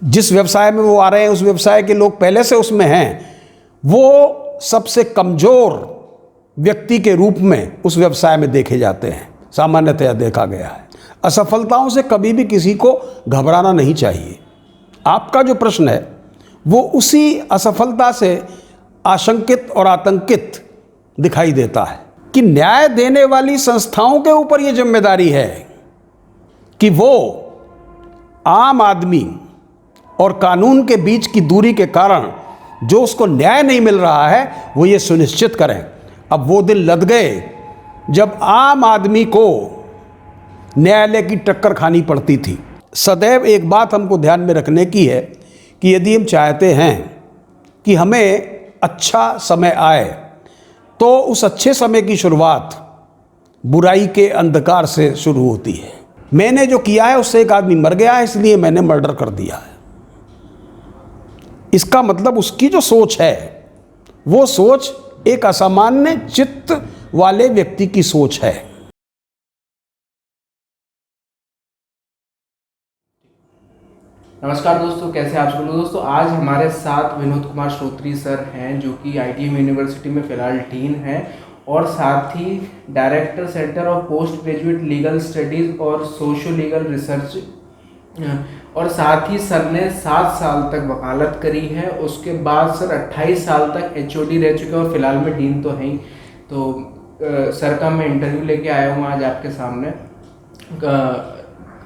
जिस व्यवसाय में वो आ रहे हैं उस व्यवसाय के लोग पहले से उसमें हैं, वो सबसे कमज़ोर व्यक्ति के रूप में उस व्यवसाय में देखे जाते हैं, सामान्यतया देखा गया है। असफलताओं से कभी भी किसी को घबराना नहीं चाहिए। आपका जो प्रश्न है वो उसी असफलता से आशंकित और आतंकित दिखाई देता है कि न्याय देने वाली संस्थाओं के ऊपर ये जिम्मेदारी है कि वो आम आदमी और कानून के बीच की दूरी के कारण जो उसको न्याय नहीं मिल रहा है वो ये सुनिश्चित करें। अब वो दिन लद गए जब आम आदमी को न्यायालय की टक्कर खानी पड़ती थी। सदैव एक बात हमको ध्यान में रखने की है कि यदि हम चाहते हैं कि हमें अच्छा समय आए तो उस अच्छे समय की शुरुआत बुराई के अंधकार से शुरू होती है। मैंने जो किया है उससे एक आदमी मर गया है, इसलिए मैंने मर्डर कर दिया है। इसका मतलब उसकी जो सोच है वो सोच एक असामान्य चित्त वाले व्यक्ति की सोच है। नमस्कार दोस्तों, कैसे आप सब लोग। दोस्तों आज हमारे साथ विनोद कुमार श्रोत्री सर हैं जो कि ITM यूनिवर्सिटी में फ़िलहाल डीन हैं और साथ ही director centre of post graduate legal studies और सोशो लीगल रिसर्च, और साथ ही सर ने 7 साल तक वकालत करी है। उसके बाद सर 28 साल तक HOD रह चुके हैं और फिलहाल में डीन तो हैं ही। तो सर का मैं इंटरव्यू लेके आया हूँ आज आपके सामने।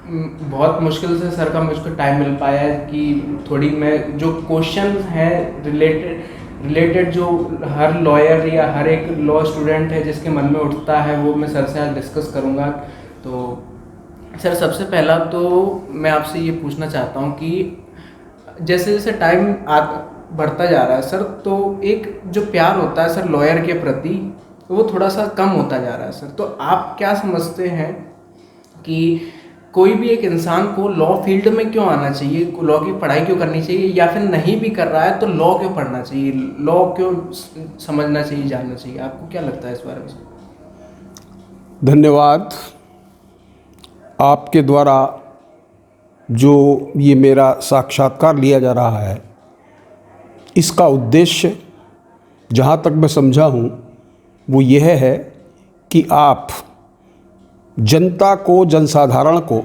बहुत मुश्किल से सर का मुझको टाइम मिल पाया है कि थोड़ी मैं जो क्वेश्चन हैं रिलेटेड जो हर लॉयर या हर एक लॉ स्टूडेंट है जिसके मन में उठता है वो मैं सर से आज डिस्कस करूँगा। तो सर सबसे पहला तो मैं आपसे ये पूछना चाहता हूँ कि जैसे जैसे टाइम बढ़ता जा रहा है सर, तो एक जो प्यार होता है सर लॉयर के प्रति वो थोड़ा सा कम होता जा रहा है सर। तो आप क्या समझते हैं कि कोई भी एक इंसान को लॉ फील्ड में क्यों आना चाहिए, लॉ की पढ़ाई क्यों करनी चाहिए, या फिर नहीं भी कर रहा है तो लॉ क्यों पढ़ना चाहिए, लॉ क्यों समझना चाहिए, जानना चाहिए? आपको क्या लगता है इस बारे में? धन्यवाद। आपके द्वारा जो ये मेरा साक्षात्कार लिया जा रहा है इसका उद्देश्य जहाँ तक मैं समझा हूँ वो यह है कि आप जनता को, जनसाधारण को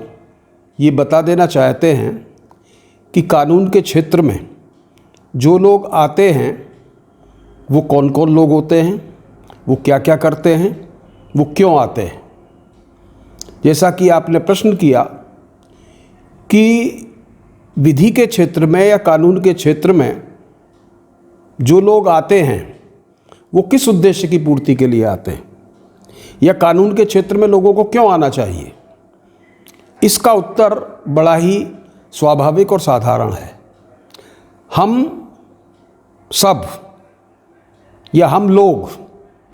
ये बता देना चाहते हैं कि कानून के क्षेत्र में जो लोग आते हैं वो कौन कौन लोग होते हैं, वो क्या क्या करते हैं, वो क्यों आते हैं। जैसा कि आपने प्रश्न किया कि विधि के क्षेत्र में या कानून के क्षेत्र में जो लोग आते हैं वो किस उद्देश्य की पूर्ति के लिए आते हैं, या कानून के क्षेत्र में लोगों को क्यों आना चाहिए, इसका उत्तर बड़ा ही स्वाभाविक और साधारण है। हम सब या हम लोग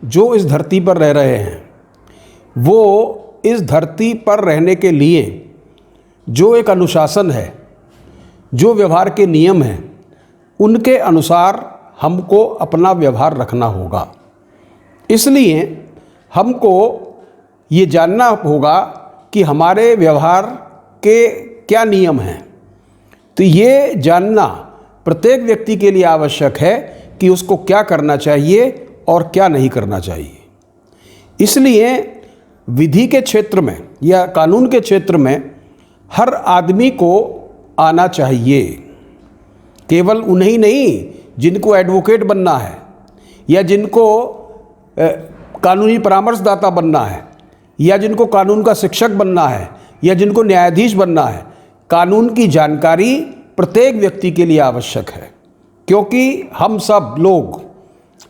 जो इस धरती पर रह रहे हैं वो इस धरती पर रहने के लिए जो एक अनुशासन है, जो व्यवहार के नियम हैं, उनके अनुसार हमको अपना व्यवहार रखना होगा। इसलिए हमको ये जानना होगा कि हमारे व्यवहार के क्या नियम हैं। तो ये जानना प्रत्येक व्यक्ति के लिए आवश्यक है कि उसको क्या करना चाहिए और क्या नहीं करना चाहिए। इसलिए विधि के क्षेत्र में या कानून के क्षेत्र में हर आदमी को आना चाहिए। केवल उन्हें नहीं जिनको एडवोकेट बनना है या जिनको कानूनी परामर्शदाता बनना है या जिनको कानून का शिक्षक बनना है या जिनको न्यायाधीश बनना है। कानून की जानकारी प्रत्येक व्यक्ति के लिए आवश्यक है, क्योंकि हम सब लोग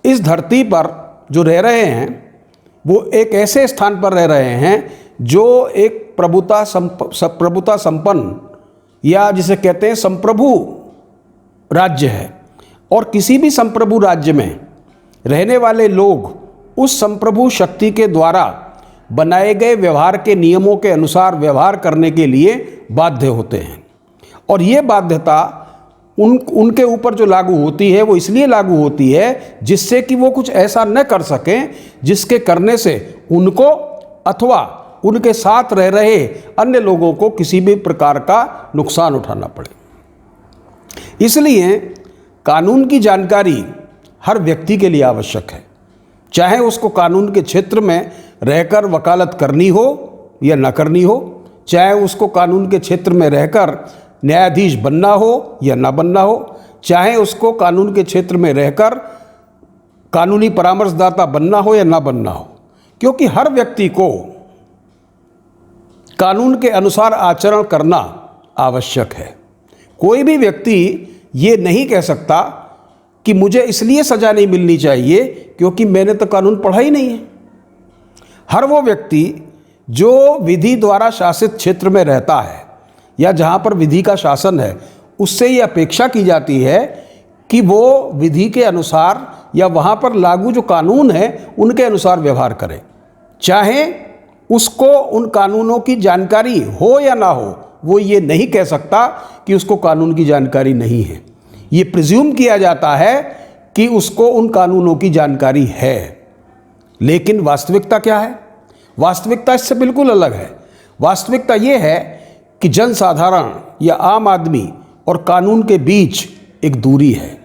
इस धरती पर जो रह रहे हैं वो एक ऐसे स्थान पर रह रहे हैं जो एक प्रभुता संपन्न या जिसे कहते हैं संप्रभु राज्य है। और किसी भी संप्रभु राज्य में रहने वाले लोग उस संप्रभु शक्ति के द्वारा बनाए गए व्यवहार के नियमों के अनुसार व्यवहार करने के लिए बाध्य होते हैं। और ये बाध्यता उनके ऊपर जो लागू होती है वो इसलिए लागू होती है जिससे कि वो कुछ ऐसा न कर सकें जिसके करने से उनको अथवा उनके साथ रह रहे अन्य लोगों को किसी भी प्रकार का नुकसान उठाना पड़े। इसलिए कानून की जानकारी हर व्यक्ति के लिए आवश्यक है, चाहे उसको कानून के क्षेत्र में रहकर वकालत करनी हो या न करनी हो, चाहे उसको कानून के क्षेत्र में रहकर न्यायाधीश बनना हो या ना बनना हो, चाहे उसको कानून के क्षेत्र में रहकर कानूनी परामर्शदाता बनना हो या ना बनना हो, क्योंकि हर व्यक्ति को कानून के अनुसार आचरण करना आवश्यक है। कोई भी व्यक्ति ये नहीं कह सकता कि मुझे इसलिए सज़ा नहीं मिलनी चाहिए क्योंकि मैंने तो कानून पढ़ा ही नहीं है। हर वो व्यक्ति जो विधि द्वारा शासित क्षेत्र में रहता है या जहाँ पर विधि का शासन है, उससे ये अपेक्षा की जाती है कि वो विधि के अनुसार या वहाँ पर लागू जो कानून है उनके अनुसार व्यवहार करे, चाहे उसको उन कानूनों की जानकारी हो या ना हो। वो ये नहीं कह सकता कि उसको कानून की जानकारी नहीं है। ये प्रिज्यूम किया जाता है कि उसको उन कानूनों की जानकारी है, लेकिन वास्तविकता क्या है? वास्तविकता इससे बिल्कुल अलग है। वास्तविकता ये है कि जनसाधारण या आम आदमी और कानून के बीच एक दूरी है।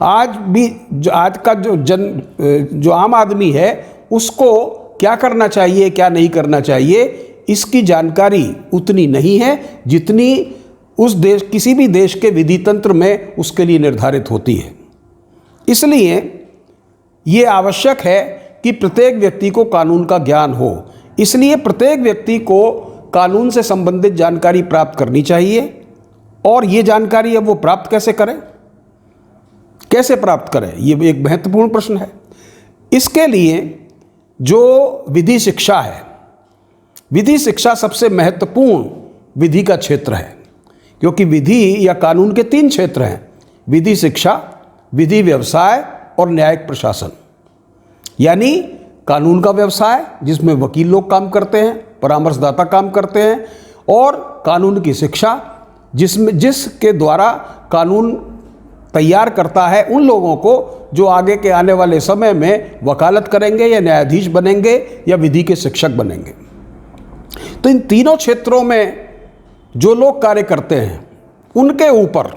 आज भी आज का जो आम आदमी है उसको क्या करना चाहिए, क्या नहीं करना चाहिए, इसकी जानकारी उतनी नहीं है जितनी उस देश किसी भी देश के विधि तंत्र में उसके लिए निर्धारित होती है। इसलिए ये आवश्यक है कि प्रत्येक व्यक्ति को कानून का ज्ञान हो। इसलिए प्रत्येक व्यक्ति को कानून से संबंधित जानकारी प्राप्त करनी चाहिए। और ये जानकारी अब वो प्राप्त कैसे करें, कैसे प्राप्त करें, ये एक महत्वपूर्ण प्रश्न है। इसके लिए जो विधि शिक्षा है, विधि शिक्षा सबसे महत्वपूर्ण विधि का क्षेत्र है, क्योंकि विधि या कानून के 3 क्षेत्र हैं: विधि शिक्षा, विधि व्यवसाय और न्यायिक प्रशासन। यानी कानून का व्यवसाय जिसमें वकील लोग काम करते हैं, परामर्शदाता काम करते हैं, और कानून की शिक्षा जिसके द्वारा कानून तैयार करता है उन लोगों को जो आगे के आने वाले समय में वकालत करेंगे या न्यायाधीश बनेंगे या विधि के शिक्षक बनेंगे। तो इन तीनों क्षेत्रों में जो लोग कार्य करते हैं उनके ऊपर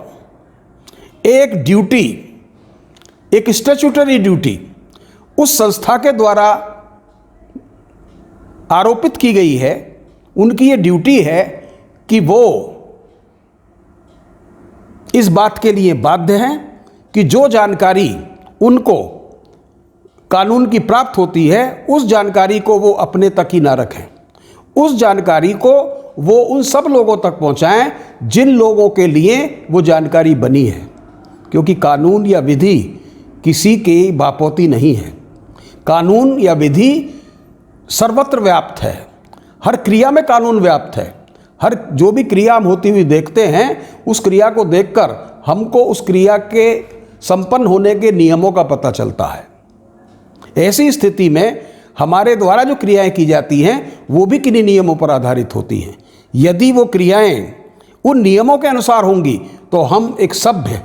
एक ड्यूटी, एक स्टैट्यूटरी ड्यूटी उस संस्था के द्वारा आरोपित की गई है। उनकी ये ड्यूटी है कि वो इस बात के लिए बाध्य हैं कि जो जानकारी उनको कानून की प्राप्त होती है उस जानकारी को वो अपने तक ही ना रखें, उस जानकारी को वो उन सब लोगों तक पहुंचाएं जिन लोगों के लिए वो जानकारी बनी है। क्योंकि कानून या विधि किसी की बापोती नहीं है। कानून या विधि सर्वत्र व्याप्त है, हर क्रिया में कानून व्याप्त है। हर जो भी क्रिया हम होती हुई देखते हैं उस क्रिया को देखकर हमको उस क्रिया के संपन्न होने के नियमों का पता चलता है। ऐसी स्थिति में हमारे द्वारा जो क्रियाएं की जाती हैं वो भी किन्हीं नियमों पर आधारित होती हैं। यदि वो क्रियाएं उन नियमों के अनुसार होंगी तो हम एक सभ्य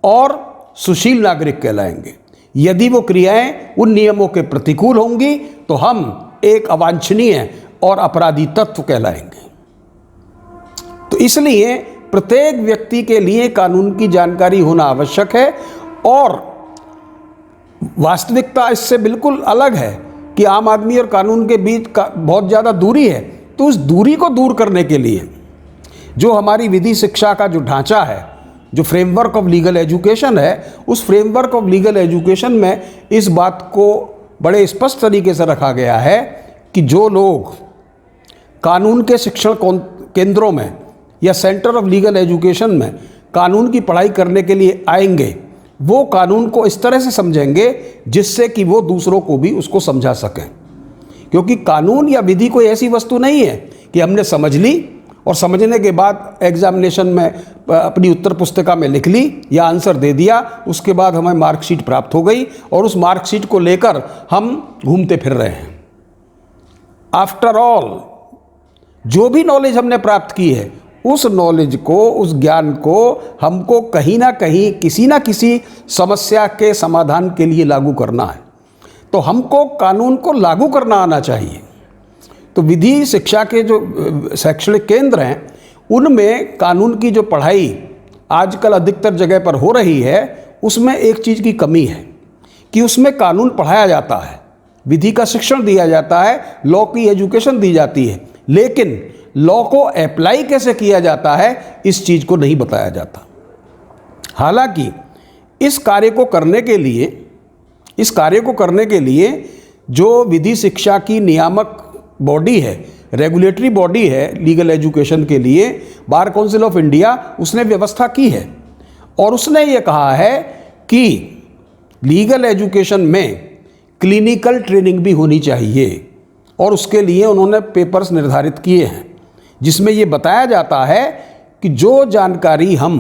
और सुशील नागरिक कहलाएंगे। यदि वो क्रियाएं उन नियमों के प्रतिकूल होंगी तो हम एक अवांछनीय और अपराधी तत्व कहलाएंगे। तो इसलिए प्रत्येक व्यक्ति के लिए कानून की जानकारी होना आवश्यक है। और वास्तविकता इससे बिल्कुल अलग है कि आम आदमी और कानून के बीच का बहुत ज़्यादा दूरी है। तो उस दूरी को दूर करने के लिए जो हमारी विधि शिक्षा का जो ढांचा है, जो फ्रेमवर्क ऑफ लीगल एजुकेशन है, उस फ्रेमवर्क ऑफ लीगल एजुकेशन में इस बात को बड़े स्पष्ट तरीके से रखा गया है कि जो लोग कानून के शिक्षण केंद्रों में या सेंटर ऑफ लीगल एजुकेशन में कानून की पढ़ाई करने के लिए आएंगे वो कानून को इस तरह से समझेंगे जिससे कि वो दूसरों को भी उसको समझा सकें। क्योंकि कानून या विधि कोई ऐसी वस्तु नहीं है कि हमने समझ ली और समझने के बाद एग्जामिनेशन में अपनी उत्तर पुस्तिका में लिख ली या आंसर दे दिया, उसके बाद हमें मार्कशीट प्राप्त हो गई और उस मार्कशीट को लेकर हम घूमते फिर रहे हैं। आफ्टर ऑल जो भी नॉलेज हमने प्राप्त की है उस नॉलेज को, उस ज्ञान को हमको कहीं ना कहीं किसी ना किसी समस्या के समाधान के लिए लागू करना है। तो हमको कानून को लागू करना आना चाहिए। तो विधि शिक्षा के जो शैक्षणिक केंद्र हैं उनमें कानून की जो पढ़ाई आजकल अधिकतर जगह पर हो रही है, उसमें एक चीज़ की कमी है कि उसमें कानून पढ़ाया जाता है, विधि का शिक्षण दिया जाता है, लॉ की एजुकेशन दी जाती है, लेकिन लॉ को अप्लाई कैसे किया जाता है इस चीज़ को नहीं बताया जाता। हालांकि इस कार्य को करने के लिए जो विधि शिक्षा की नियामक बॉडी है, रेगुलेटरी बॉडी है लीगल एजुकेशन के लिए, बार काउंसिल ऑफ इंडिया, उसने व्यवस्था की है और उसने ये कहा है कि लीगल एजुकेशन में क्लिनिकल ट्रेनिंग भी होनी चाहिए और उसके लिए उन्होंने पेपर्स निर्धारित किए हैं जिसमें ये बताया जाता है कि जो जानकारी हम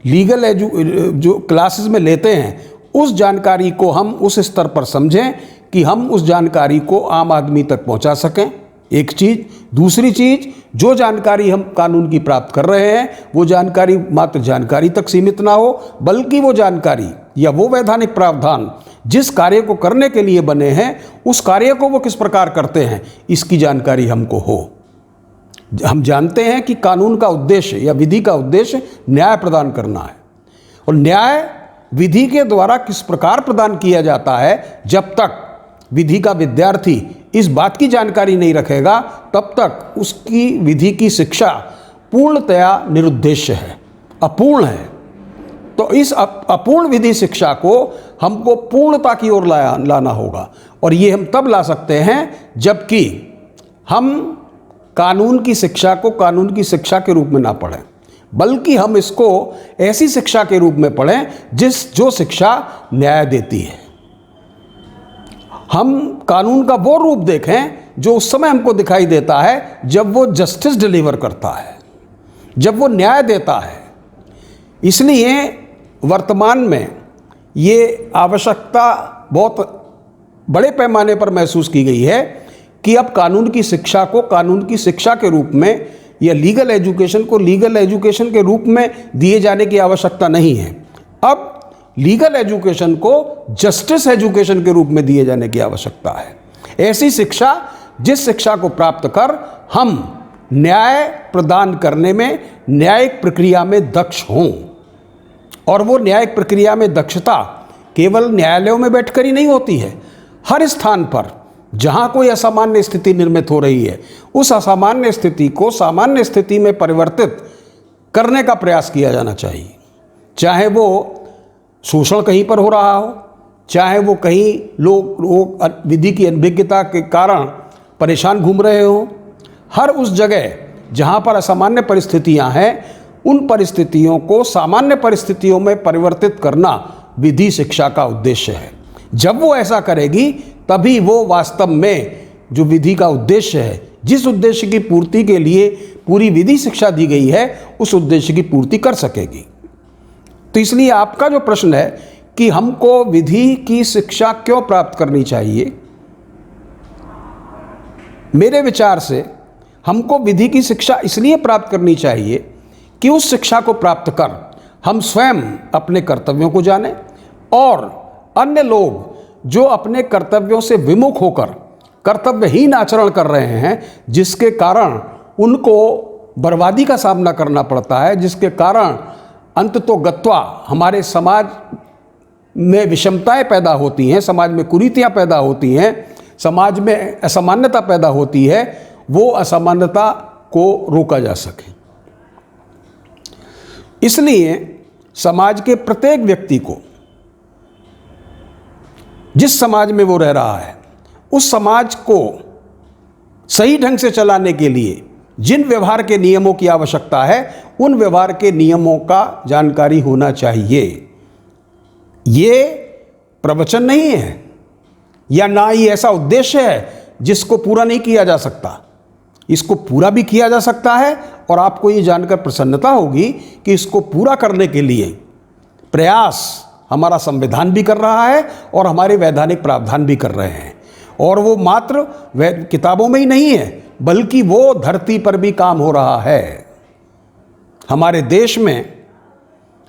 जो क्लासेस में लेते हैं उस जानकारी को हम उस स्तर पर समझें कि हम उस जानकारी को आम आदमी तक पहुंचा सकें, एक चीज़। दूसरी चीज़, जो जानकारी हम कानून की प्राप्त कर रहे हैं वो जानकारी मात्र जानकारी तक सीमित ना हो, बल्कि वो जानकारी या वो वैधानिक प्रावधान जिस कार्य को करने के लिए बने हैं उस कार्य को वो किस प्रकार करते हैं इसकी जानकारी हमको हो। हम जानते हैं कि कानून का उद्देश्य या विधि का उद्देश्य न्याय प्रदान करना है और न्याय विधि के द्वारा किस प्रकार प्रदान किया जाता है, जब तक विधि का विद्यार्थी इस बात की जानकारी नहीं रखेगा तब तक उसकी विधि की शिक्षा पूर्णतया निरुद्देश्य है, अपूर्ण है। तो इस अपूर्ण विधि शिक्षा को हमको पूर्णता की ओर लाना होगा और ये हम तब ला सकते हैं जबकि हम कानून की शिक्षा को कानून की शिक्षा के रूप में ना पढ़ें, बल्कि हम इसको ऐसी शिक्षा के रूप में पढ़ें जो शिक्षा न्याय देती है। हम कानून का वो रूप देखें जो उस समय हमको दिखाई देता है जब वो जस्टिस डिलीवर करता है, जब वो न्याय देता है। इसलिए वर्तमान में ये आवश्यकता बहुत बड़े पैमाने पर महसूस की गई है कि अब कानून की शिक्षा को कानून की शिक्षा के रूप में या लीगल एजुकेशन को लीगल एजुकेशन के रूप में दिए जाने की आवश्यकता नहीं है। अब लीगल एजुकेशन को जस्टिस एजुकेशन के रूप में दिए जाने की आवश्यकता है। ऐसी शिक्षा जिस शिक्षा को प्राप्त कर हम न्याय प्रदान करने में, न्यायिक प्रक्रिया में दक्ष हों। और वो न्यायिक प्रक्रिया में दक्षता केवल न्यायालयों में बैठकर ही नहीं होती है, हर स्थान पर जहाँ कोई असामान्य स्थिति निर्मित हो रही है उस असामान्य स्थिति को सामान्य स्थिति में परिवर्तित करने का प्रयास किया जाना चाहिए। चाहे वो शोषण कहीं पर हो रहा हो, चाहे वो कहीं लोग विधि की अनभिज्ञता के कारण परेशान घूम रहे हों, हर उस जगह जहाँ पर असामान्य परिस्थितियाँ हैं उन परिस्थितियों को सामान्य परिस्थितियों में परिवर्तित करना विधि शिक्षा का उद्देश्य है। जब वो ऐसा करेगी तभी वो वास्तव में जो विधि का उद्देश्य है, जिस उद्देश्य की पूर्ति के लिए पूरी विधि शिक्षा दी गई है, उस उद्देश्य की पूर्ति कर सकेगी। तो इसलिए आपका जो प्रश्न है कि हमको विधि की शिक्षा क्यों प्राप्त करनी चाहिए, मेरे विचार से हमको विधि की शिक्षा इसलिए प्राप्त करनी चाहिए कि उस शिक्षा को प्राप्त कर हम स्वयं अपने कर्तव्यों को जानें और अन्य लोग जो अपने कर्तव्यों से विमुख होकर कर्तव्यहीन आचरण कर रहे हैं, जिसके कारण उनको बर्बादी का सामना करना पड़ता है, जिसके कारण अंततोगत्वा हमारे समाज में विषमताएं पैदा होती हैं, समाज में कुरीतियां पैदा होती हैं, समाज में असामान्यता पैदा होती है, वो असामान्यता को रोका जा सके। इसलिए समाज के प्रत्येक व्यक्ति को जिस समाज में वो रह रहा है उस समाज को सही ढंग से चलाने के लिए जिन व्यवहार के नियमों की आवश्यकता है उन व्यवहार के नियमों का जानकारी होना चाहिए। ये प्रवचन नहीं है या ना ही ऐसा उद्देश्य है जिसको पूरा नहीं किया जा सकता। इसको पूरा भी किया जा सकता है और आपको ये जानकर प्रसन्नता होगी कि इसको पूरा करने के लिए प्रयास हमारा संविधान भी कर रहा है और हमारे वैधानिक प्रावधान भी कर रहे हैं। और वो मात्र किताबों में ही नहीं है बल्कि वो धरती पर भी काम हो रहा है। हमारे देश में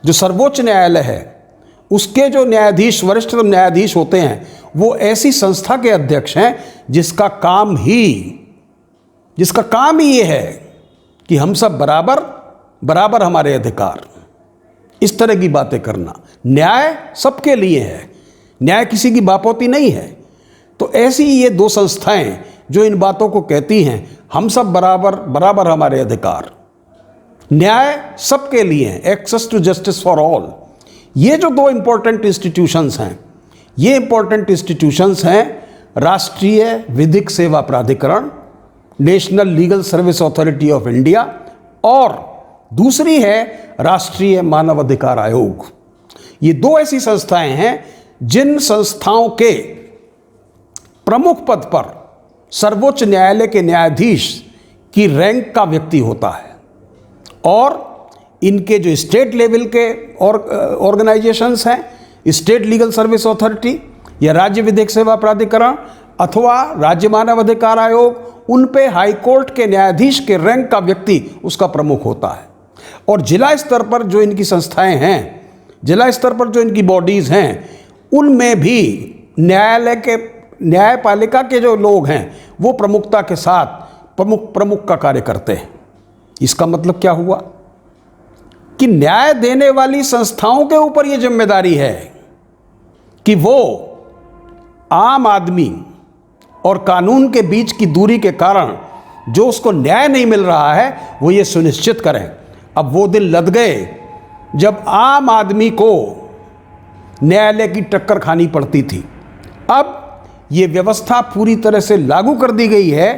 जो सर्वोच्च न्यायालय है उसके जो न्यायाधीश, वरिष्ठ न्यायाधीश होते हैं, वो ऐसी संस्था के अध्यक्ष हैं जिसका काम ही ये है कि हम सब बराबर हमारे अधिकार। इस तरह की बातें करना। न्याय सबके लिए है, न्याय किसी की बापोती नहीं है। तो ऐसी ये दो संस्थाएं जो इन बातों को कहती हैं हम सब बराबर, बराबर हमारे अधिकार, न्याय सबके लिए है, access to justice for all, ये जो दो इंपॉर्टेंट इंस्टीट्यूशंस हैं, ये इंपॉर्टेंट इंस्टीट्यूशंस हैं राष्ट्रीय विधिक सेवा प्राधिकरण, national legal service authority of India, और दूसरी है राष्ट्रीय मानव अधिकार आयोग। ये दो ऐसी संस्थाएं हैं जिन संस्थाओं के प्रमुख पद पर सर्वोच्च न्यायालय के न्यायाधीश की रैंक का व्यक्ति होता है, और इनके जो स्टेट लेवल के ऑर्गेनाइजेशंस हैं, स्टेट लीगल सर्विस अथॉरिटी या राज्य विधिक सेवा प्राधिकरण अथवा राज्य मानव अधिकार आयोग, उन पे हाई कोर्ट के न्यायाधीश के रैंक का व्यक्ति उसका प्रमुख होता है। और जिला स्तर पर जो इनकी संस्थाएं हैं, जिला स्तर पर जो इनकी बॉडीज़ हैं, उनमें भी न्यायालय के न्यायपालिका के जो लोग हैं वो प्रमुखता के साथ प्रमुख का कार्य करते हैं। इसका मतलब क्या हुआ कि न्याय देने वाली संस्थाओं के ऊपर ये जिम्मेदारी है कि वो आम आदमी और कानून के बीच की दूरी के कारण जो उसको न्याय नहीं मिल रहा है वो ये सुनिश्चित करें। अब वो दिन लद गए जब आम आदमी को न्यायालय की टक्कर खानी पड़ती थी। अब ये व्यवस्था पूरी तरह से लागू कर दी गई है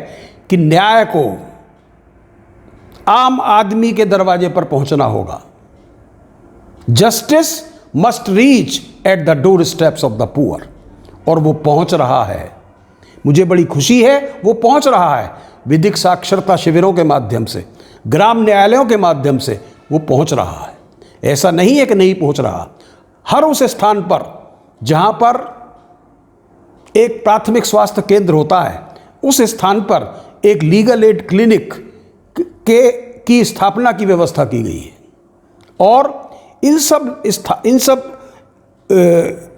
कि न्याय को आम आदमी के दरवाजे पर पहुंचना होगा। Justice must reach at the door steps of the poor, और वो पहुंच रहा है। मुझे बड़ी खुशी है वो पहुंच रहा है। विधिक साक्षरता शिविरों के माध्यम से, ग्राम न्यायालयों के माध्यम से वो पहुंच रहा है। ऐसा नहीं है कि नहीं पहुंच रहा। हर उस स्थान पर जहां पर एक प्राथमिक स्वास्थ्य केंद्र होता है, उस स्थान पर एक लीगल एड क्लिनिक की स्थापना की व्यवस्था की गई है। और इन सब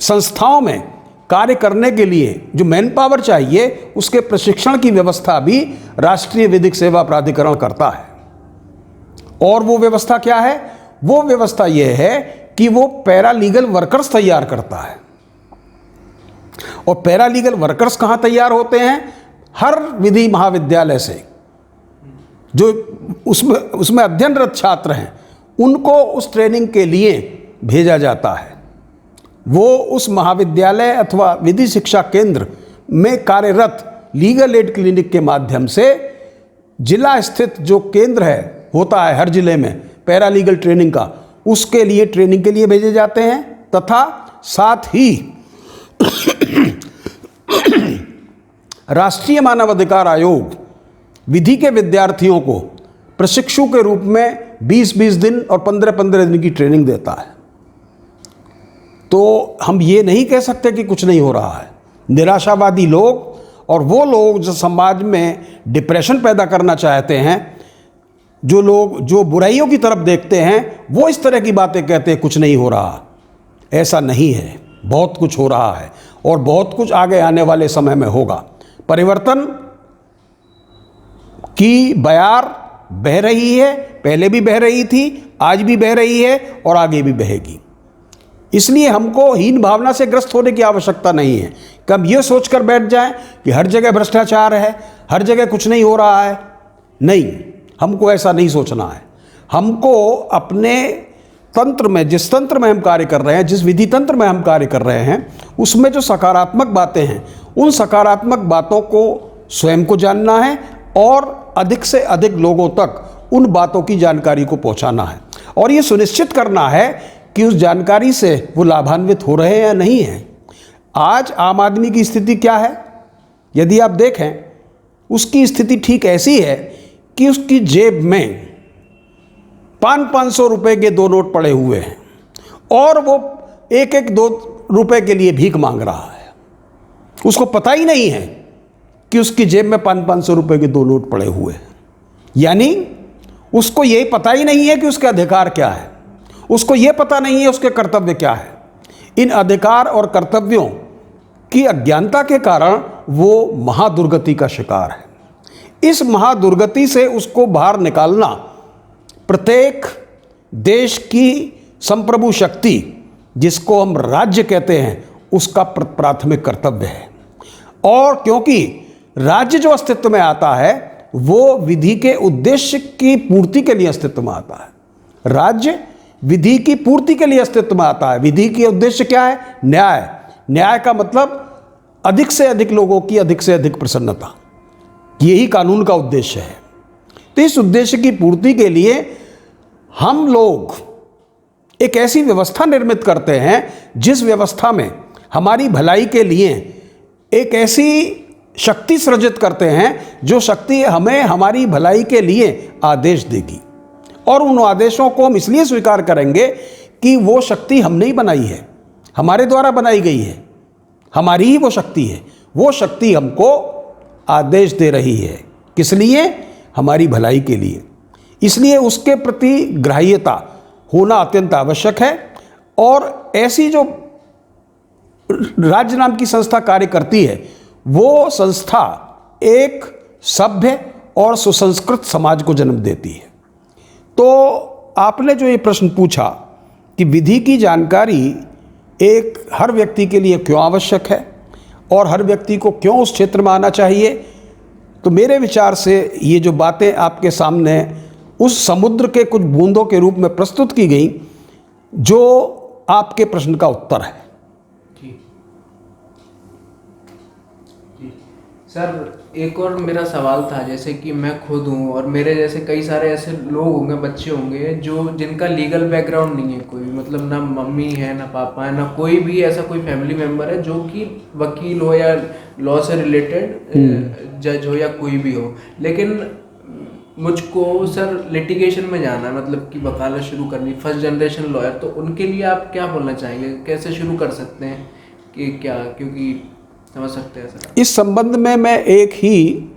संस्थाओं में कार्य करने के लिए जो मैन पावर चाहिए, उसके प्रशिक्षण की व्यवस्था भी राष्ट्रीय विधिक सेवा प्राधिकरण करता है। और वो व्यवस्था क्या है? वो व्यवस्था ये है कि वो पैरालीगल वर्कर्स तैयार करता है। और पैरालीगल वर्कर्स कहाँ तैयार होते हैं? हर विधि महाविद्यालय से जो उसमें अध्ययनरत छात्र हैं, उनको उस ट्रेनिंग के लिए भेजा जाता है। वो उस महाविद्यालय अथवा विधि शिक्षा केंद्र में कार्यरत लीगल एड क्लिनिक के माध्यम से जिला स्थित जो केंद्र है, होता है हर जिले में पैरालीगल ट्रेनिंग का, उसके लिए ट्रेनिंग के लिए भेजे जाते हैं। तथा साथ ही राष्ट्रीय मानव अधिकार आयोग विधि के विद्यार्थियों को प्रशिक्षु के रूप में 20-20 दिन और 15-15 दिन की ट्रेनिंग देता है। तो हम ये नहीं कह सकते कि कुछ नहीं हो रहा है। निराशावादी लोग और वो लोग जो समाज में डिप्रेशन पैदा करना चाहते हैं, जो लोग जो बुराइयों की तरफ देखते हैं, वो इस तरह की बातें कहते हैं कुछ नहीं हो रहा। ऐसा नहीं है, बहुत कुछ हो रहा है और बहुत कुछ आगे आने वाले समय में होगा। परिवर्तन की बयार बह रही है, पहले भी बह रही थी, आज भी बह रही है और आगे भी बहेगी। इसलिए हमको हीन भावना से ग्रस्त होने की आवश्यकता नहीं है कि हम ये सोचकर बैठ जाएं कि हर जगह भ्रष्टाचार है, हर जगह कुछ नहीं हो रहा है। नहीं, हमको ऐसा नहीं सोचना है। हमको अपने तंत्र में, जिस तंत्र में हम कार्य कर रहे हैं, जिस विधि तंत्र में हम कार्य कर रहे हैं, उसमें जो सकारात्मक बातें हैं, उन सकारात्मक बातों को स्वयं को जानना है और अधिक से अधिक लोगों तक उन बातों की जानकारी को पहुंचाना है। और ये सुनिश्चित करना है कि उस जानकारी से वो लाभान्वित हो रहे हैं या नहीं हैं। आज आम आदमी की स्थिति क्या है? यदि आप देखें, उसकी स्थिति ठीक ऐसी है कि उसकी जेब में 500-500 रुपए के 2 नोट पड़े हुए हैं और वो 1-1-2 रुपए के लिए भीख मांग रहा है। उसको पता ही नहीं है कि उसकी जेब में 500-500 रुपए के 2 नोट पड़े हुए हैं। यानी उसको यही पता ही नहीं है कि उसके अधिकार क्या है, उसको ये पता नहीं है उसके कर्तव्य क्या है। इन अधिकार और कर्तव्यों की अज्ञानता के कारण वो महादुर्गति का शिकार है। इस महादुर्गति से उसको बाहर निकालना प्रत्येक देश की संप्रभु शक्ति, जिसको हम राज्य कहते हैं, उसका प्राथमिक कर्तव्य है। और क्योंकि राज्य जो अस्तित्व में आता है वो विधि के उद्देश्य की पूर्ति के लिए अस्तित्व में आता है। राज्य विधि की पूर्ति के लिए अस्तित्व में आता है। विधि के उद्देश्य क्या है? न्याय। न्याय का मतलब अधिक से अधिक लोगों की अधिक से अधिक प्रसन्नता, यही कानून का उद्देश्य है। तो इस उद्देश्य की पूर्ति के लिए हम लोग एक ऐसी व्यवस्था निर्मित करते हैं जिस व्यवस्था में हमारी भलाई के लिए एक ऐसी शक्ति सृजित करते हैं जो शक्ति हमें हमारी भलाई के लिए आदेश देगी। और उन आदेशों को हम इसलिए स्वीकार करेंगे कि वो शक्ति हमने ही बनाई है, हमारे द्वारा बनाई गई है, हमारी ही वो शक्ति है। वो शक्ति हमको आदेश दे रही है, किस लिए? हमारी भलाई के लिए। इसलिए उसके प्रति ग्राह्यता होना अत्यंत आवश्यक है। और ऐसी जो राज्य नाम की संस्था कार्य करती है, वो संस्था एक सभ्य और सुसंस्कृत समाज को जन्म देती है। तो आपने जो ये प्रश्न पूछा कि विधि की जानकारी एक हर व्यक्ति के लिए क्यों आवश्यक है और हर व्यक्ति को क्यों उस क्षेत्र में आना चाहिए, तो मेरे विचार से ये जो बातें आपके सामने उस समुद्र के कुछ बूंदों के रूप में प्रस्तुत की गई, जो आपके प्रश्न का उत्तर है। सर, एक और मेरा सवाल था, जैसे कि मैं खुद हूँ और मेरे जैसे कई सारे ऐसे लोग होंगे, बच्चे होंगे जो जिनका लीगल बैकग्राउंड नहीं है, कोई मतलब ना मम्मी है ना पापा है ना कोई भी ऐसा कोई फैमिली मेम्बर है जो कि वकील हो या लॉ से रिलेटेड जज हो या कोई भी हो। लेकिन मुझको सर लिटिगेशन में जाना है, मतलब कि वकालत शुरू करनी, फर्स्ट जनरेशन लॉयर, तो उनके लिए आप क्या बोलना चाहेंगे? कैसे शुरू कर सकते हैं कि क्या, क्योंकि समझ सकते हैं सर। इस संबंध में मैं एक ही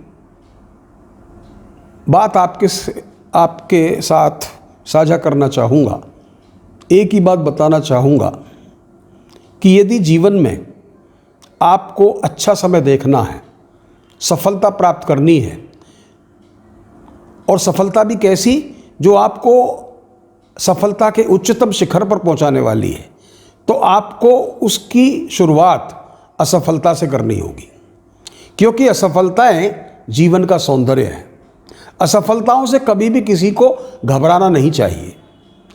बात आपके साथ साझा करना चाहूँगा, एक ही बात बताना चाहूँगा कि यदि जीवन में आपको अच्छा समय देखना है, सफलता प्राप्त करनी है, और सफलता भी कैसी, जो आपको सफलता के उच्चतम शिखर पर पहुंचाने वाली है, तो आपको उसकी शुरुआत असफलता से करनी होगी। क्योंकि असफलताएं जीवन का सौंदर्य है। असफलताओं से कभी भी किसी को घबराना नहीं चाहिए।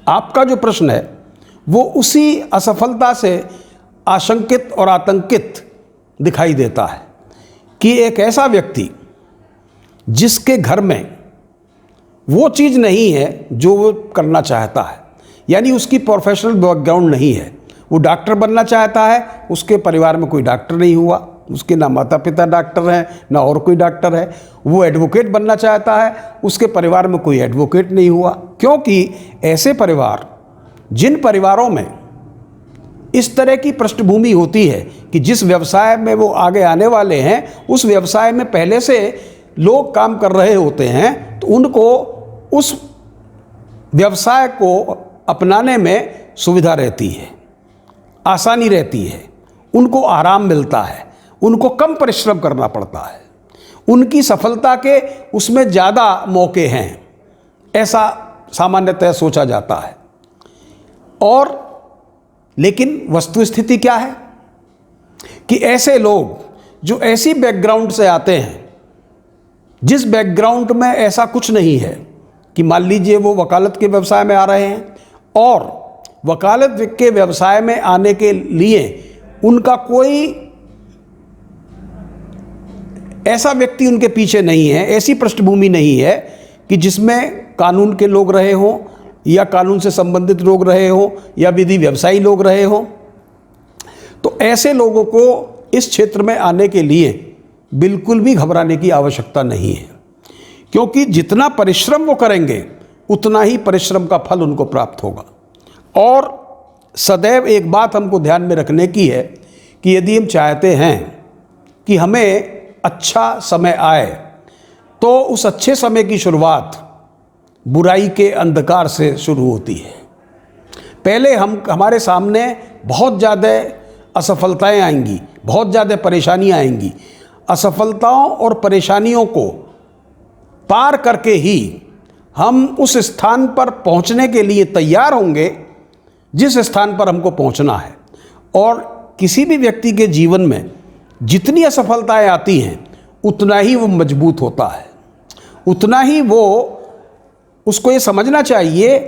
आपका जो प्रश्न है वो उसी असफलता से आशंकित और आतंकित दिखाई देता है कि एक ऐसा व्यक्ति जिसके घर में वो चीज़ नहीं है जो वो करना चाहता है, यानी उसकी प्रोफेशनल बैकग्राउंड नहीं है, वो डॉक्टर बनना चाहता है, उसके परिवार में कोई डॉक्टर नहीं हुआ, उसके ना माता पिता डॉक्टर हैं ना और कोई डॉक्टर है। वो एडवोकेट बनना चाहता है, उसके परिवार में कोई एडवोकेट नहीं हुआ। क्योंकि ऐसे परिवार, जिन परिवारों में इस तरह की पृष्ठभूमि होती है कि जिस व्यवसाय में वो आगे आने वाले हैं उस व्यवसाय में पहले से लोग काम कर रहे होते हैं, तो उनको उस व्यवसाय को अपनाने में सुविधा रहती है, आसानी रहती है, उनको आराम मिलता है, उनको कम परिश्रम करना पड़ता है, उनकी सफलता के उसमें ज़्यादा मौके हैं, ऐसा सामान्यतः सोचा जाता है। और लेकिन वस्तुस्थिति क्या है कि ऐसे लोग जो ऐसी बैकग्राउंड से आते हैं, जिस बैकग्राउंड में ऐसा कुछ नहीं है कि मान लीजिए वो वकालत के व्यवसाय में आ रहे हैं और वकालत के व्यवसाय में आने के लिए उनका कोई ऐसा व्यक्ति उनके पीछे नहीं है, ऐसी पृष्ठभूमि नहीं है कि जिसमें कानून के लोग रहे हों या कानून से संबंधित लोग रहे हों या विधि व्यवसायी लोग रहे हों, तो ऐसे लोगों को इस क्षेत्र में आने के लिए बिल्कुल भी घबराने की आवश्यकता नहीं है। क्योंकि जितना परिश्रम वो करेंगे उतना ही परिश्रम का फल उनको प्राप्त होगा। और सदैव एक बात हमको ध्यान में रखने की है कि यदि हम चाहते हैं कि हमें अच्छा समय आए, तो उस अच्छे समय की शुरुआत बुराई के अंधकार से शुरू होती है। पहले हमारे सामने बहुत ज़्यादा असफलताएं आएंगी, बहुत ज़्यादा परेशानियां आएंगी। असफलताओं और परेशानियों को पार करके ही हम उस स्थान पर पहुंचने के लिए तैयार होंगे जिस स्थान पर हमको पहुंचना है। और किसी भी व्यक्ति के जीवन में जितनी असफलताएं आती हैं उतना ही वो मजबूत होता है, उतना ही वो उसको ये समझना चाहिए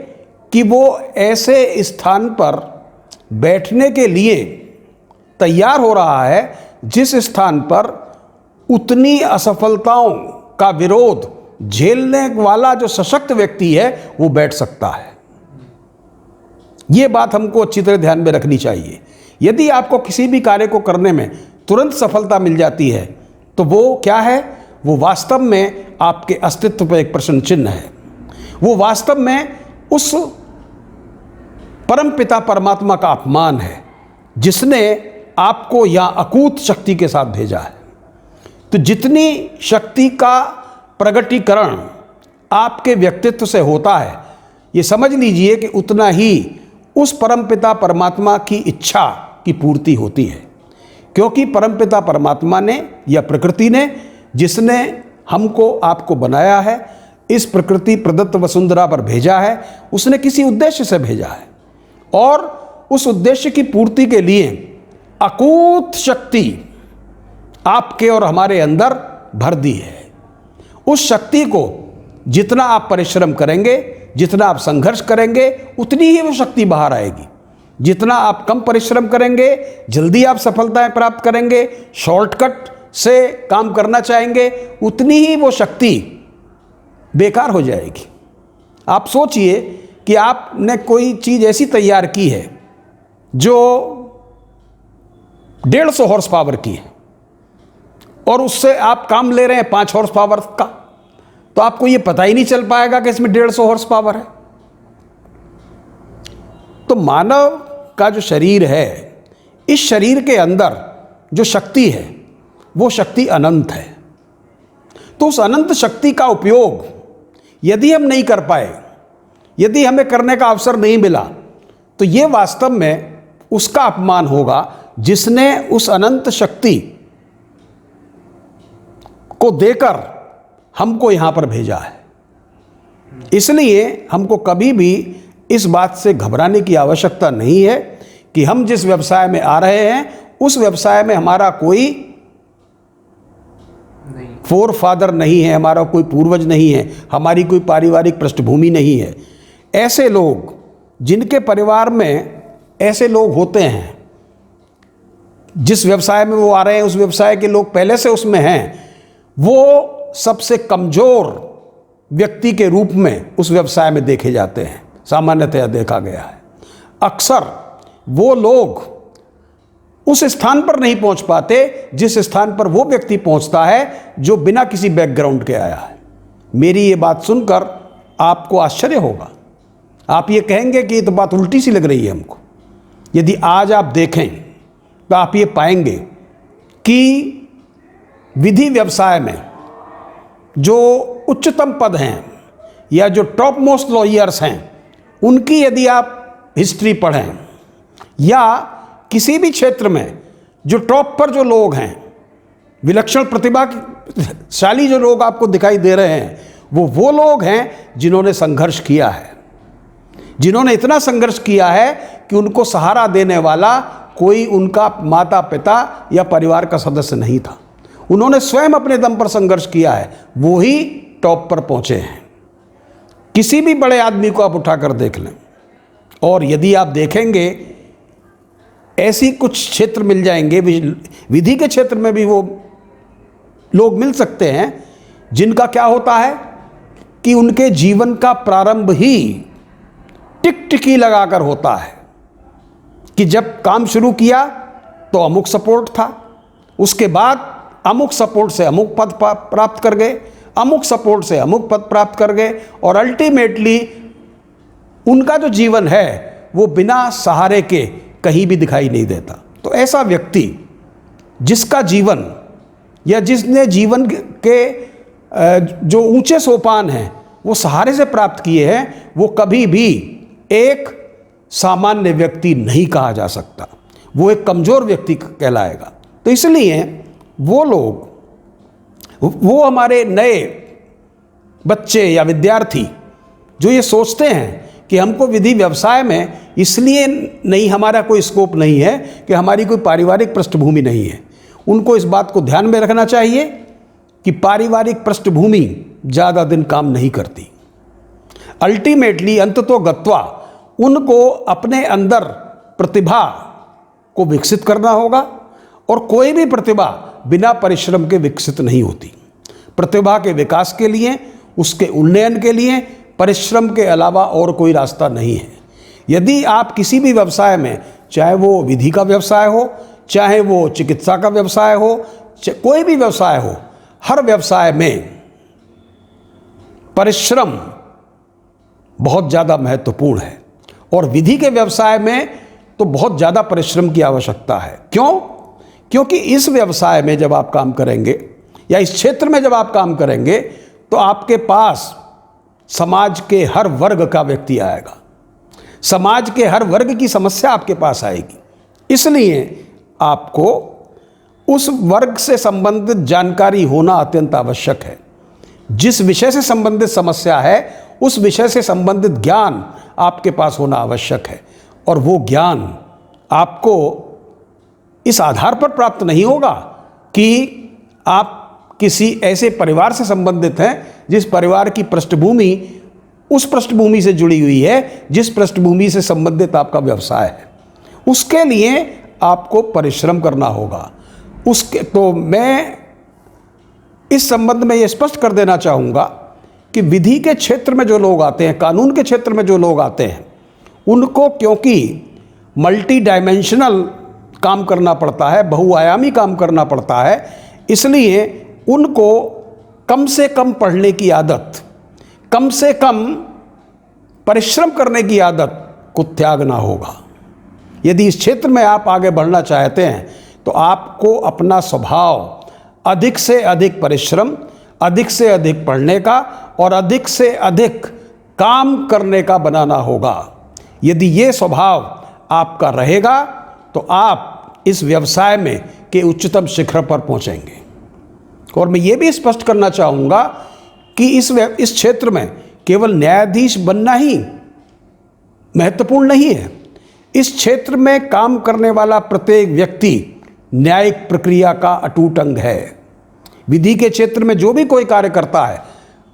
कि वो ऐसे स्थान पर बैठने के लिए तैयार हो रहा है जिस स्थान पर उतनी असफलताओं का विरोध झेलने वाला जो सशक्त व्यक्ति है वो बैठ सकता है। ये बात हमको अच्छी तरह ध्यान में रखनी चाहिए। यदि आपको किसी भी कार्य को करने में तुरंत सफलता मिल जाती है तो वो क्या है? वो वास्तव में आपके अस्तित्व पर एक प्रश्न चिन्ह है। वो वास्तव में उस परमपिता परमात्मा का अपमान है जिसने आपको यहाँ अकूत शक्ति के साथ भेजा है। तो जितनी शक्ति का प्रगटीकरण आपके व्यक्तित्व से होता है, ये समझ लीजिए कि उतना ही उस परमपिता परमात्मा की इच्छा की पूर्ति होती है। क्योंकि परमपिता परमात्मा ने या प्रकृति ने, जिसने हमको आपको बनाया है, इस प्रकृति प्रदत्त वसुंधरा पर भेजा है, उसने किसी उद्देश्य से भेजा है और उस उद्देश्य की पूर्ति के लिए अकूत शक्ति आपके और हमारे अंदर भर दी है। उस शक्ति को जितना आप परिश्रम करेंगे, जितना आप संघर्ष करेंगे, उतनी ही वो शक्ति बाहर आएगी। जितना आप कम परिश्रम करेंगे, जल्दी आप सफलताएं प्राप्त करेंगे, शॉर्टकट से काम करना चाहेंगे, उतनी ही वो शक्ति बेकार हो जाएगी। आप सोचिए कि आपने कोई चीज़ ऐसी तैयार की है जो 150 हॉर्स पावर की है और उससे आप काम ले रहे हैं 5 हॉर्स पावर का, तो आपको ये पता ही नहीं चल पाएगा कि इसमें 150 हॉर्स पावर है। तो मानव का जो शरीर है, इस शरीर के अंदर जो शक्ति है वो शक्ति अनंत है। तो उस अनंत शक्ति का उपयोग यदि हम नहीं कर पाए, यदि हमें करने का अवसर नहीं मिला, तो ये वास्तव में उसका अपमान होगा जिसने उस अनंत शक्ति को देकर हमको यहाँ पर भेजा है। इसलिए हमको कभी भी इस बात से घबराने की आवश्यकता नहीं है कि हम जिस व्यवसाय में आ रहे हैं उस व्यवसाय में हमारा कोई फोर फादर नहीं है, हमारा कोई पूर्वज नहीं है, हमारी कोई पारिवारिक पृष्ठभूमि नहीं है। ऐसे लोग जिनके परिवार में ऐसे लोग होते हैं, जिस व्यवसाय में वो आ रहे हैं उस व्यवसाय के लोग पहले से उसमें हैं, वो सबसे कमजोर व्यक्ति के रूप में उस व्यवसाय में देखे जाते हैं। सामान्यतया देखा गया है अक्सर वो लोग उस स्थान पर नहीं पहुंच पाते जिस स्थान पर वो व्यक्ति पहुंचता है जो बिना किसी बैकग्राउंड के आया है। मेरी ये बात सुनकर आपको आश्चर्य होगा, आप ये कहेंगे कि ये तो बात उल्टी सी लग रही है हमको। यदि आज आप देखें तो आप ये पाएंगे कि विधि व्यवसाय में जो उच्चतम पद हैं या जो टॉप मोस्ट लॉयर्स हैं, उनकी यदि आप हिस्ट्री पढ़ें या किसी भी क्षेत्र में जो टॉप पर जो लोग हैं, विलक्षण प्रतिभाशाली जो लोग आपको दिखाई दे रहे हैं, वो लोग हैं जिन्होंने संघर्ष किया है, जिन्होंने इतना संघर्ष किया है कि उनको सहारा देने वाला कोई उनका माता पिता या परिवार का सदस्य नहीं था। उन्होंने स्वयं अपने दम पर संघर्ष किया है, वो ही टॉप पर पहुंचे हैं। किसी भी बड़े आदमी को आप उठाकर देख लें और यदि आप देखेंगे ऐसी कुछ क्षेत्र मिल जाएंगे, विधि के क्षेत्र में भी वो लोग मिल सकते हैं जिनका क्या होता है कि उनके जीवन का प्रारंभ ही टिकटिकी लगाकर होता है कि जब काम शुरू किया तो अमुक सपोर्ट था, उसके बाद अमुक सपोर्ट से अमुक पद प्राप्त कर गए, अमुक सपोर्ट से अमुक पद प्राप्त कर गए और अल्टीमेटली उनका जो जीवन है वो बिना सहारे के कहीं भी दिखाई नहीं देता। तो ऐसा व्यक्ति जिसका जीवन या जिसने जीवन के जो ऊंचे सोपान हैं वो सहारे से प्राप्त किए हैं, वो कभी भी एक सामान्य व्यक्ति नहीं कहा जा सकता, वो एक कमज़ोर व्यक्ति कहलाएगा। तो इसलिए वो लोग, वो हमारे नए बच्चे या विद्यार्थी जो ये सोचते हैं कि हमको विधि व्यवसाय में इसलिए नहीं, हमारा कोई स्कोप नहीं है कि हमारी कोई पारिवारिक पृष्ठभूमि नहीं है। उनको इस बात को ध्यान में रखना चाहिए कि पारिवारिक पृष्ठभूमि ज़्यादा दिन काम नहीं करती। अल्टीमेटली अंततोगत्वा उनको अपने अंदर प्रतिभा को विकसित करना होगा, और कोई भी प्रतिभा बिना परिश्रम के विकसित नहीं होती। प्रतिभा के विकास के लिए, उसके उन्नयन के लिए परिश्रम के अलावा और कोई रास्ता नहीं है। यदि आप किसी भी व्यवसाय में, चाहे वो विधि का व्यवसाय हो, चाहे वो चिकित्सा का व्यवसाय हो, कोई भी व्यवसाय हो, हर व्यवसाय में परिश्रम बहुत ज़्यादा महत्वपूर्ण है, और विधि के व्यवसाय में तो बहुत ज़्यादा परिश्रम की आवश्यकता है। क्यों? क्योंकि इस व्यवसाय में जब आप काम करेंगे या इस क्षेत्र में जब आप काम करेंगे तो आपके पास समाज के हर वर्ग का व्यक्ति आएगा, समाज के हर वर्ग की समस्या आपके पास आएगी। इसलिए आपको उस वर्ग से संबंधित जानकारी होना अत्यंत आवश्यक है। जिस विषय से संबंधित समस्या है उस विषय से संबंधित ज्ञान आपके पास होना आवश्यक है, और वो ज्ञान आपको इस आधार पर प्राप्त नहीं होगा कि आप किसी ऐसे परिवार से संबंधित हैं जिस परिवार की पृष्ठभूमि उस पृष्ठभूमि से जुड़ी हुई है जिस पृष्ठभूमि से संबंधित आपका व्यवसाय है। उसके लिए आपको परिश्रम करना होगा। तो मैं इस संबंध में ये स्पष्ट कर देना चाहूँगा कि विधि के क्षेत्र में जो लोग आते हैं, कानून के क्षेत्र में जो लोग आते हैं, उनको क्योंकि मल्टी डायमेंशनल काम करना पड़ता है, बहुआयामी काम करना पड़ता है, इसलिए उनको कम से कम पढ़ने की आदत, कम से कम परिश्रम करने की आदत को त्यागना होगा। यदि इस क्षेत्र में आप आगे बढ़ना चाहते हैं तो आपको अपना स्वभाव अधिक से अधिक परिश्रम, अधिक से अधिक पढ़ने का और अधिक से अधिक काम करने का बनाना होगा। यदि ये स्वभाव आपका रहेगा तो आप इस व्यवसाय में के उच्चतम शिखर पर पहुंचेंगे। और मैं ये भी स्पष्ट करना चाहूँगा कि इस क्षेत्र में केवल न्यायाधीश बनना ही महत्वपूर्ण नहीं है। इस क्षेत्र में काम करने वाला प्रत्येक व्यक्ति न्यायिक प्रक्रिया का अटूट अंग है। विधि के क्षेत्र में जो भी कोई कार्य करता है,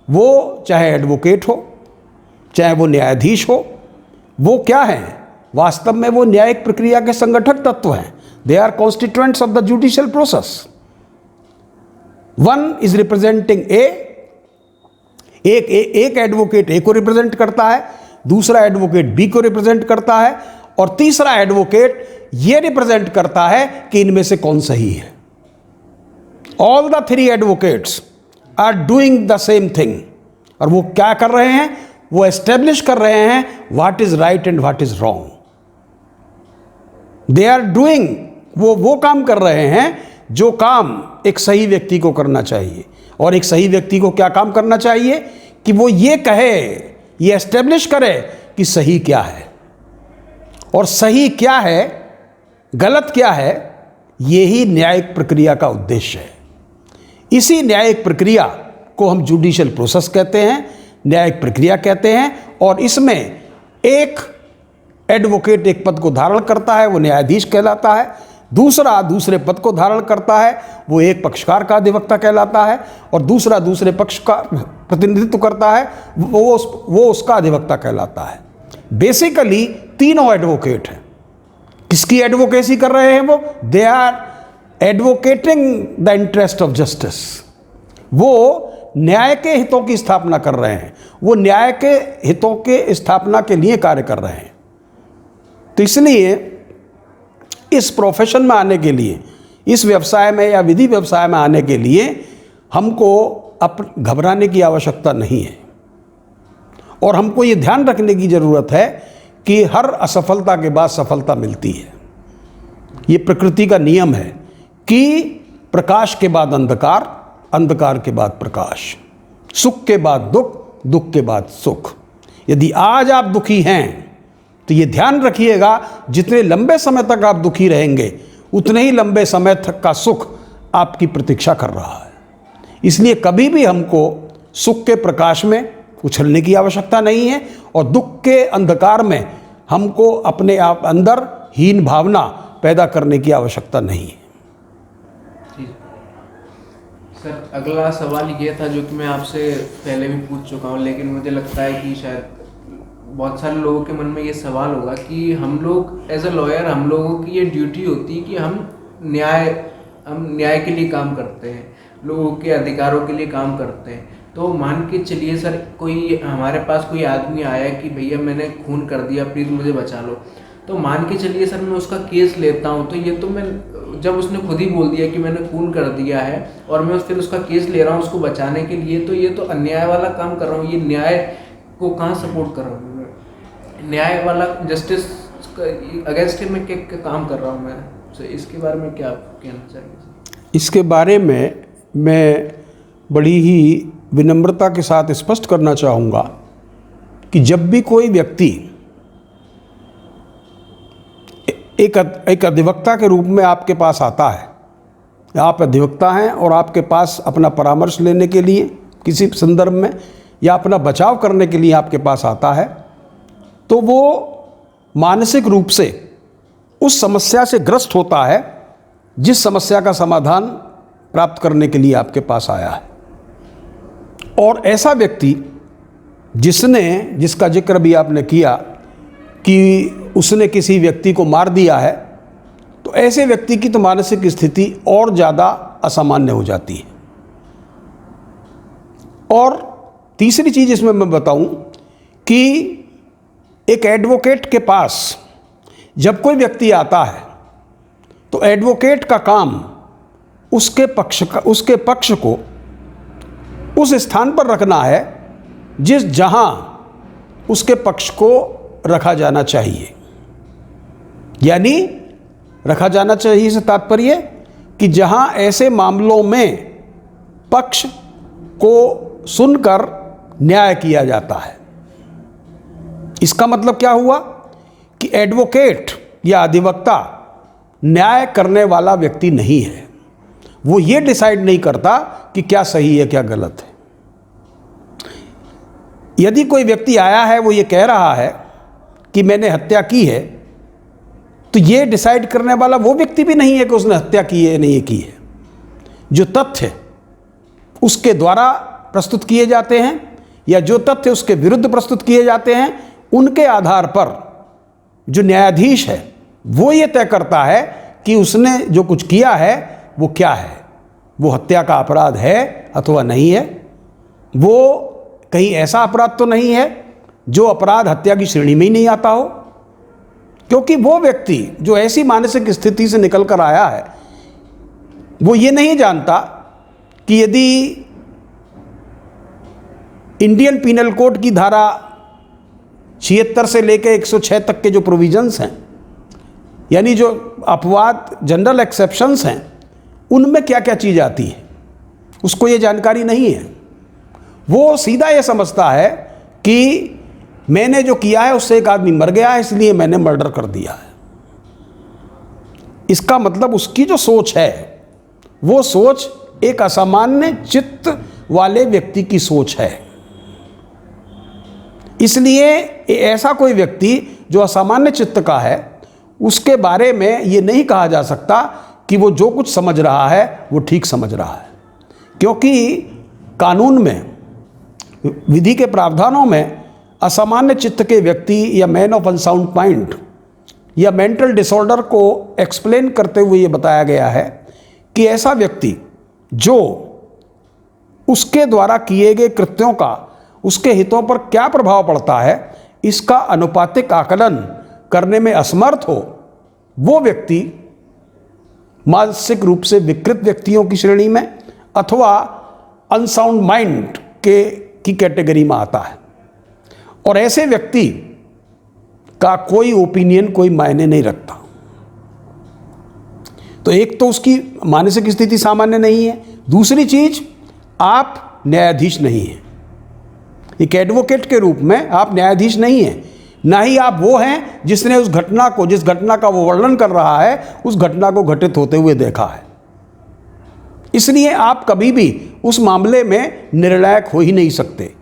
वो चाहे एडवोकेट हो, चाहे वो न्यायाधीश हो, वो क्या है? वास्तव में वो न्यायिक प्रक्रिया के संगठक तत्व हैं। They are constituents of the judicial process. One is representing एक एडवोकेट ए को रिप्रेजेंट करता है, दूसरा एडवोकेट बी को रिप्रेजेंट करता है, और तीसरा एडवोकेट ये रिप्रेजेंट करता है कि इनमें से कौन सही है। All the three advocates are doing the same thing, और वो क्या कर रहे हैं? वो एस्टेब्लिश कर रहे हैं what is right and what is wrong. They are doing, वो काम कर रहे हैं जो काम एक सही व्यक्ति को करना चाहिए। और एक सही व्यक्ति को क्या काम करना चाहिए? कि वो ये कहे, ये एस्टेब्लिश करे कि सही क्या है, और सही क्या है, गलत क्या है। यही न्यायिक प्रक्रिया का उद्देश्य है। इसी न्यायिक प्रक्रिया को हम जुडिशियल प्रोसेस कहते हैं, न्यायिक प्रक्रिया कहते हैं। और इसमें एक एडवोकेट एक पद को धारण करता है, वो न्यायाधीश कहलाता है। दूसरा दूसरे पद को धारण करता है, वो एक पक्षकार का अधिवक्ता कहलाता है। और दूसरा दूसरे पक्ष का प्रतिनिधित्व करता है, वो उसका अधिवक्ता कहलाता है। बेसिकली तीनों एडवोकेट हैं। किसकी एडवोकेसी कर रहे हैं वो? They are advocating the interest of justice. वो न्याय के हितों की स्थापना कर रहे हैं, वो न्याय के हितों के स्थापना के लिए कार्य कर रहे हैं। तो इसलिए इस प्रोफेशन में आने के लिए, इस व्यवसाय में या विधि व्यवसाय में आने के लिए हमको घबराने की आवश्यकता नहीं है। और हमको ये ध्यान रखने की ज़रूरत है कि हर असफलता के बाद सफलता मिलती है। ये प्रकृति का नियम है कि प्रकाश के बाद अंधकार, अंधकार के बाद प्रकाश, सुख के बाद दुख, दुख के बाद सुख। यदि आज आप दुखी हैं तो ये ध्यान रखिएगा, जितने लंबे समय तक आप दुखी रहेंगे उतने ही लंबे समय तक का सुख आपकी प्रतीक्षा कर रहा है। इसलिए कभी भी हमको सुख के प्रकाश में उछलने की आवश्यकता नहीं है और दुख के अंधकार में हमको अपने आप अंदर हीन भावना पैदा करने की आवश्यकता नहीं है। जी सर, अगला सवाल ये था जो कि मैं आपसे पहले भी पूछ चुका हूँ, लेकिन मुझे लगता है कि शायद बहुत सारे लोगों के मन में ये सवाल होगा कि हम लोग एज अ लॉयर, हम लोगों की ये ड्यूटी होती है कि हम न्याय के लिए काम करते हैं, लोगों के अधिकारों के लिए काम करते हैं। तो मान के चलिए सर, कोई हमारे पास कोई आदमी आया कि भैया मैंने खून कर दिया, प्लीज़ मुझे बचा लो। तो मान के चलिए सर मैं उसका केस लेता हूँ, तो ये तो मैं, जब उसने खुद ही बोल दिया कि मैंने खून कर दिया है और मैं फिर उसका केस ले रहा हूँ उसको बचाने के लिए, तो ये तो अन्याय वाला काम कर रहा हूँ। ये न्याय को कहाँ सपोर्ट कर रहा हूँ मैं? न्याय वाला, जस्टिस अगेंस्ट में क्या काम कर रहा हूँ मैं? तो इसके बारे में क्या आप कहना चाहेंगे? इसके बारे में मैं बड़ी ही विनम्रता के साथ स्पष्ट करना चाहूँगा कि जब भी कोई व्यक्ति एक अधिवक्ता के रूप में आपके पास आता है, आप अधिवक्ता हैं और आपके पास अपना परामर्श लेने के लिए किसी संदर्भ में या अपना बचाव करने के लिए आपके पास आता है, तो वो मानसिक रूप से उस समस्या से ग्रस्त होता है जिस समस्या का समाधान प्राप्त करने के लिए आपके पास आया है। और ऐसा व्यक्ति जिसका जिक्र भी आपने किया कि उसने किसी व्यक्ति को मार दिया है, तो ऐसे व्यक्ति की तो मानसिक स्थिति और ज़्यादा असामान्य हो जाती है। और तीसरी चीज़ इसमें मैं बताऊं कि एक एडवोकेट के पास जब कोई व्यक्ति आता है तो एडवोकेट का काम उसके पक्ष को उस स्थान पर रखना है जहां उसके पक्ष को रखा जाना चाहिए। यानी रखा जाना चाहिए से तात्पर्य कि जहां ऐसे मामलों में पक्ष को सुनकर न्याय किया जाता है। इसका मतलब क्या हुआ कि एडवोकेट या अधिवक्ता न्याय करने वाला व्यक्ति नहीं है। वो ये डिसाइड नहीं करता कि क्या सही है क्या गलत है। यदि कोई व्यक्ति आया है, वो ये कह रहा है कि मैंने हत्या की है, तो ये डिसाइड करने वाला वो व्यक्ति भी नहीं है कि उसने हत्या की है नहीं की है। जो तथ्य उसके द्वारा प्रस्तुत किए जाते हैं या जो तथ्य उसके विरुद्ध प्रस्तुत किए जाते हैं, उनके आधार पर जो न्यायाधीश है वो ये तय करता है कि उसने जो कुछ किया है वो क्या है, वो हत्या का अपराध है अथवा नहीं है, वो कहीं ऐसा अपराध तो नहीं है जो अपराध हत्या की श्रेणी में ही नहीं आता हो। क्योंकि वो व्यक्ति जो ऐसी मानसिक स्थिति से निकल कर आया है, वो ये नहीं जानता कि यदि इंडियन पीनल कोड की धारा 76 से लेकर 106 तक के जो प्रोविजंस हैं, यानी जो अपवाद जनरल एक्सेप्शंस हैं, उनमें क्या क्या चीज़ आती है, उसको ये जानकारी नहीं है। वो सीधा ये समझता है कि मैंने जो किया है उससे एक आदमी मर गया है, इसलिए मैंने मर्डर कर दिया है। इसका मतलब उसकी जो सोच है वो सोच एक असामान्य चित्त वाले व्यक्ति की सोच है। इसलिए ऐसा कोई व्यक्ति जो असामान्य चित्त का है, उसके बारे में ये नहीं कहा जा सकता कि वो जो कुछ समझ रहा है वो ठीक समझ रहा है। क्योंकि कानून में, विधि के प्रावधानों में असामान्य चित्त के व्यक्ति या मैन ऑफ अनसाउंड माइंड या मेंटल डिसऑर्डर को एक्सप्लेन करते हुए ये बताया गया है कि ऐसा व्यक्ति जो उसके द्वारा किए गए कृत्यों का उसके हितों पर क्या प्रभाव पड़ता है, इसका अनुपातिक आकलन करने में असमर्थ हो, वो व्यक्ति मानसिक रूप से विकृत व्यक्तियों की श्रेणी में अथवा अनसाउंड माइंड की कैटेगरी में आता है। और ऐसे व्यक्ति का कोई ओपिनियन कोई मायने नहीं रखता। तो एक तो उसकी मानसिक स्थिति सामान्य नहीं है, दूसरी चीज आप न्यायाधीश नहीं हैं। एक एडवोकेट के रूप में आप न्यायाधीश नहीं हैं, ना ही आप वो हैं जिसने उस घटना को, जिस घटना का वो वर्णन कर रहा है, उस घटना को घटित होते हुए देखा है। इसलिए आप कभी भी उस मामले में निर्णायक हो ही नहीं सकते।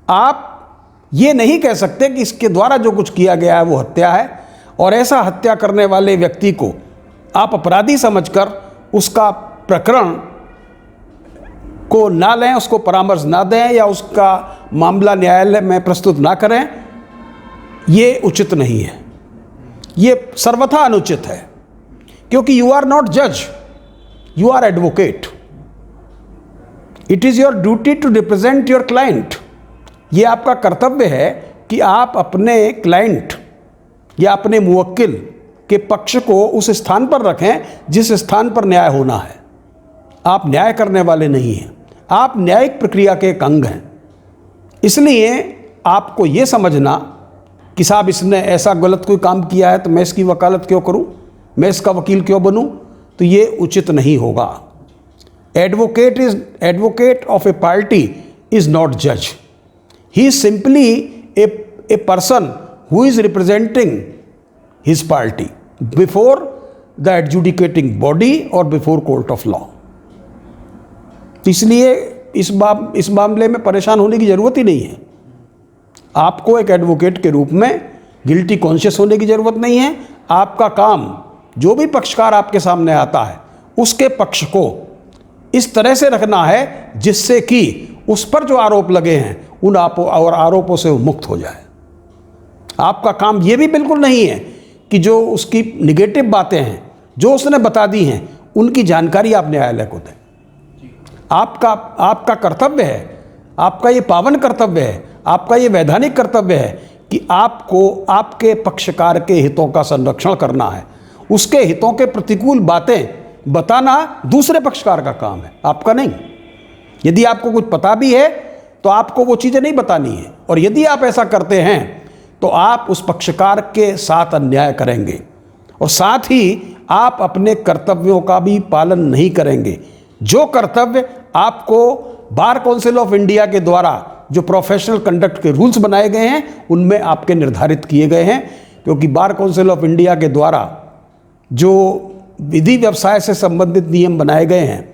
आप ये नहीं कह सकते कि इसके द्वारा जो कुछ किया गया है वो हत्या है, और ऐसा हत्या करने वाले व्यक्ति को आप अपराधी समझकर उसका प्रकरण को ना लें, उसको परामर्श ना दें या उसका मामला न्यायालय में प्रस्तुत ना करें, ये उचित नहीं है, ये सर्वथा अनुचित है। क्योंकि यू आर नॉट जज, you are advocate. It is your duty to represent your client. ये आपका कर्तव्य है कि आप अपने क्लाइंट या अपने मुवक्किल के पक्ष को उस स्थान पर रखें जिस स्थान पर न्याय होना है। आप न्याय करने वाले नहीं हैं, आप न्यायिक प्रक्रिया के एक अंग हैं। इसलिए आपको ये समझना कि साहब इसने ऐसा गलत कोई काम किया है तो मैं इसकी वकालत क्यों करूं, मैं इसका वकील क्यों बनूं, तो ये उचित नहीं होगा। Advocate of a party is not जज, he is simply a person who is representing his party before the adjudicating body और बिफोर कोर्ट ऑफ लॉ। इसलिए इस मामले में परेशान होने की ज़रूरत ही नहीं है। आपको एक एडवोकेट के रूप में गिल्टी कॉन्शियस होने की ज़रूरत नहीं है। आपका काम, जो भी पक्षकार आपके सामने आता है उसके पक्ष को इस तरह से रखना है जिससे कि उस पर जो आरोप लगे हैं उन आरोपों से वो मुक्त हो जाए। आपका काम ये भी बिल्कुल नहीं है कि जो उसकी निगेटिव बातें हैं जो उसने बता दी हैं उनकी जानकारी आप न्यायालय को दें। आपका कर्तव्य है, आपका ये पावन कर्तव्य है, आपका ये वैधानिक कर्तव्य है कि आपको आपके पक्षकार के हितों का संरक्षण करना है। उसके हितों के प्रतिकूल बातें बताना दूसरे पक्षकार का काम है, आपका नहीं। यदि आपको कुछ पता भी है तो आपको वो चीज़ें नहीं बतानी है, और यदि आप ऐसा करते हैं तो आप उस पक्षकार के साथ अन्याय करेंगे और साथ ही आप अपने कर्तव्यों का भी पालन नहीं करेंगे। जो कर्तव्य आपको बार काउंसिल ऑफ इंडिया के द्वारा जो प्रोफेशनल कंडक्ट के रूल्स बनाए गए हैं उनमें आपके निर्धारित किए गए हैं। क्योंकि बार काउंसिल ऑफ इंडिया के द्वारा जो विधि व्यवसाय से संबंधित नियम बनाए गए हैं,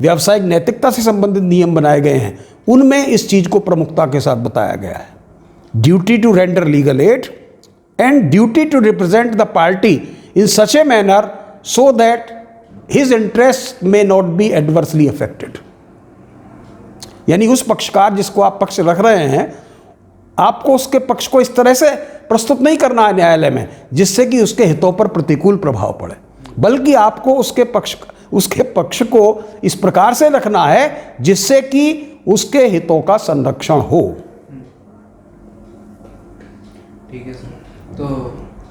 व्यावसायिक नैतिकता से संबंधित नियम बनाए गए हैं, उनमें इस चीज़ को प्रमुखता के साथ बताया गया है। Duty to render legal aid and duty to represent the party in such a manner so that his interest may not be adversely affected. यानी उस पक्षकार जिसको आप पक्ष रख रहे हैं, आपको उसके पक्ष को इस तरह से प्रस्तुत नहीं करना है न्यायालय में जिससे कि उसके हितों पर प्रतिकूल प्रभाव पड़े, बल्कि आपको उसके पक्ष को इस प्रकार से रखना है जिससे कि उसके हितों का संरक्षण हो। ठीक है सर। तो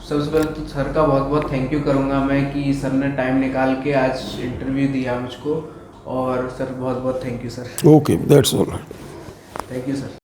सबसे पहले तो सर का बहुत बहुत थैंक यू करूँगा मैं कि सर ने टाइम निकाल के आज इंटरव्यू दिया मुझको, और सर बहुत बहुत thank you sir. Okay, that's all. Thank you sir.